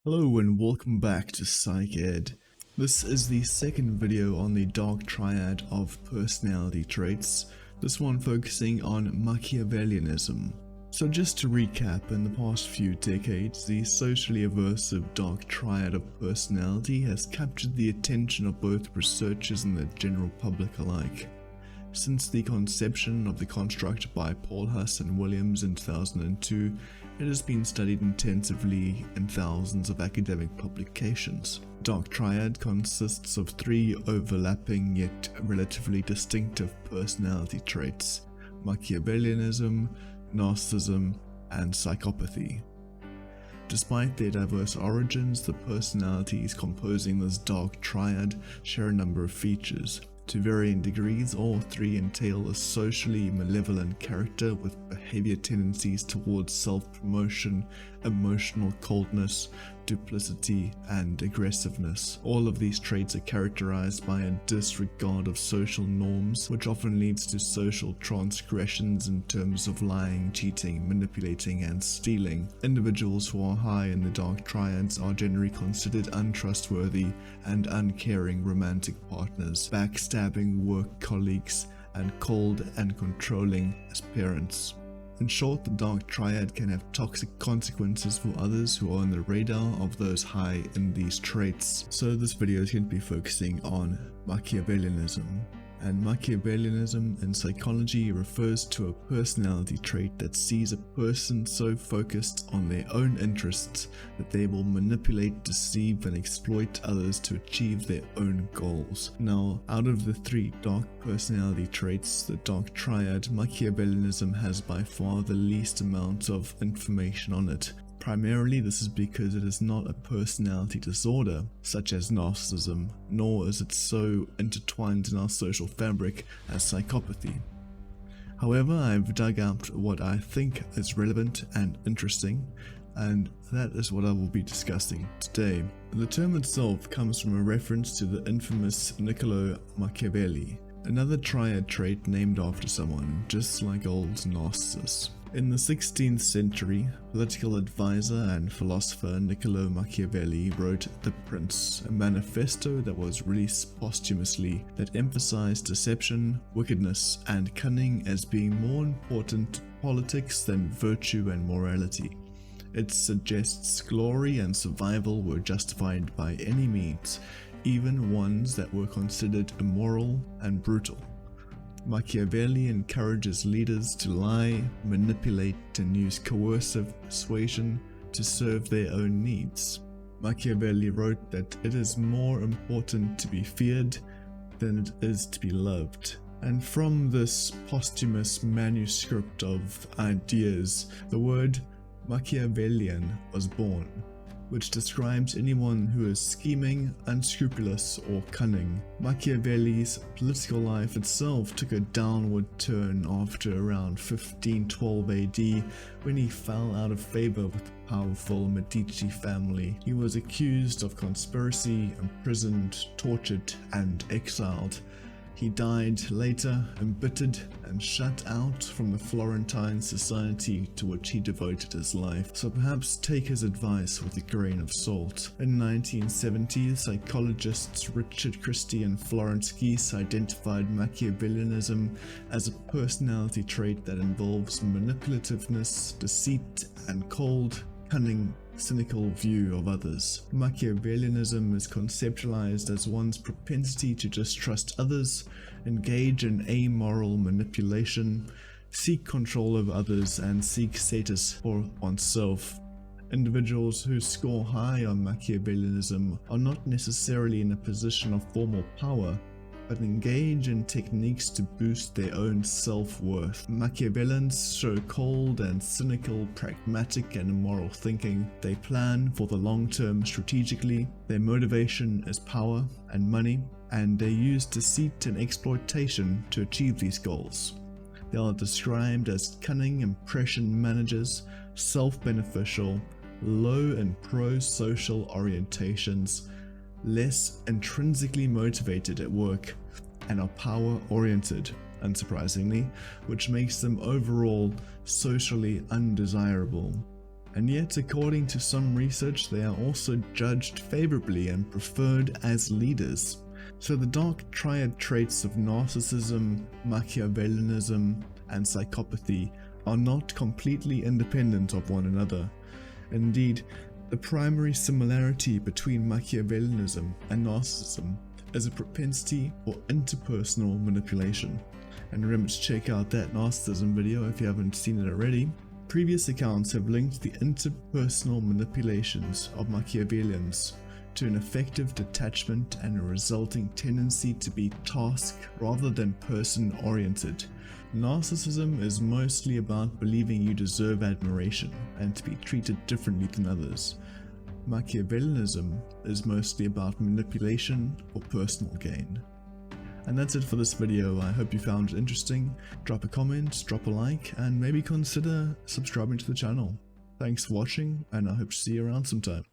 Hello and welcome back to Psych Ed. This is the second video on the Dark Triad of personality traits, this one focusing on Machiavellianism. So just to recap, in the past few decades, the socially aversive Dark Triad of personality has captured the attention of both researchers and the general public alike. Since the conception of the construct by Paul Huss and Williams in 2002, it has been studied intensively in thousands of academic publications. Dark Triad consists of three overlapping yet relatively distinctive personality traits: Machiavellianism, Narcissism, and psychopathy. Despite their diverse origins, the personalities composing this Dark Triad share a number of features. To varying degrees, all three entail a socially malevolent character with behavior tendencies towards self-promotion, emotional coldness, duplicity, and aggressiveness. All of these traits are characterized by a disregard of social norms, which often leads to social transgressions in terms of lying, cheating, manipulating, and stealing. Individuals who are high in the Dark Triads are generally considered untrustworthy and uncaring romantic partners, backstabbing work colleagues, and cold and controlling as parents. In short, the Dark Triad can have toxic consequences for others who are on the radar of those high in these traits. So this video is going to be focusing on Machiavellianism. And Machiavellianism in psychology refers to a personality trait that sees a person so focused on their own interests that they will manipulate, deceive, and exploit others to achieve their own goals. Now, out of the three dark personality traits, the Dark Triad, Machiavellianism has by far the least amount of information on it. Primarily, this is because it is not a personality disorder, such as narcissism, nor is it so intertwined in our social fabric as psychopathy. However, I've dug out what I think is relevant and interesting, and that is what I will be discussing today. The term itself comes from a reference to the infamous Niccolò Machiavelli, another triad trait named after someone, just like old Narcissus. In the 16th century, political advisor and philosopher Niccolò Machiavelli wrote The Prince, a manifesto that was released posthumously that emphasized deception, wickedness, and cunning as being more important to politics than virtue and morality. It suggests glory and survival were justified by any means, even ones that were considered immoral and brutal. Machiavelli encourages leaders to lie, manipulate, and use coercive persuasion to serve their own needs. Machiavelli wrote that it is more important to be feared than it is to be loved. And from this posthumous manuscript of ideas, the word Machiavellian was born, which describes anyone who is scheming, unscrupulous, or cunning. Machiavelli's political life itself took a downward turn after around 1512 AD, when he fell out of favor with the powerful Medici family. He was accused of conspiracy, imprisoned, tortured, and exiled. He died later, embittered and shut out from the Florentine society to which he devoted his life, so perhaps take his advice with a grain of salt. In 1970, psychologists Richard Christie and Florence Gies identified Machiavellianism as a personality trait that involves manipulativeness, deceit, and cold, cunning, cynical view of others. Machiavellianism is conceptualized as one's propensity to distrust others, engage in amoral manipulation, seek control over others, and seek status for oneself. Individuals who score high on Machiavellianism are not necessarily in a position of formal power, but engage in techniques to boost their own self-worth. Machiavellians show cold and cynical, pragmatic and immoral thinking. They plan for the long term strategically. Their motivation is power and money, and they use deceit and exploitation to achieve these goals. They are described as cunning impression managers, self-beneficial, low and pro-social orientations, less intrinsically motivated at work, and are power-oriented, unsurprisingly, which makes them overall socially undesirable. And yet, according to some research, they are also judged favorably and preferred as leaders. So the Dark Triad traits of narcissism, Machiavellianism, and psychopathy are not completely independent of one another. Indeed, the primary similarity between Machiavellianism and narcissism is a propensity for interpersonal manipulation. And remember to check out that narcissism video if you haven't seen it already. Previous accounts have linked the interpersonal manipulations of Machiavellians to an effective detachment and a resulting tendency to be task rather than person oriented. Narcissism is mostly about believing you deserve admiration and to be treated differently than others. Machiavellianism is mostly about manipulation for personal gain. And that's it for this video. I hope you found it interesting. Drop a comment, drop a like, and maybe consider subscribing to the channel. Thanks for watching, and I hope to see you around sometime.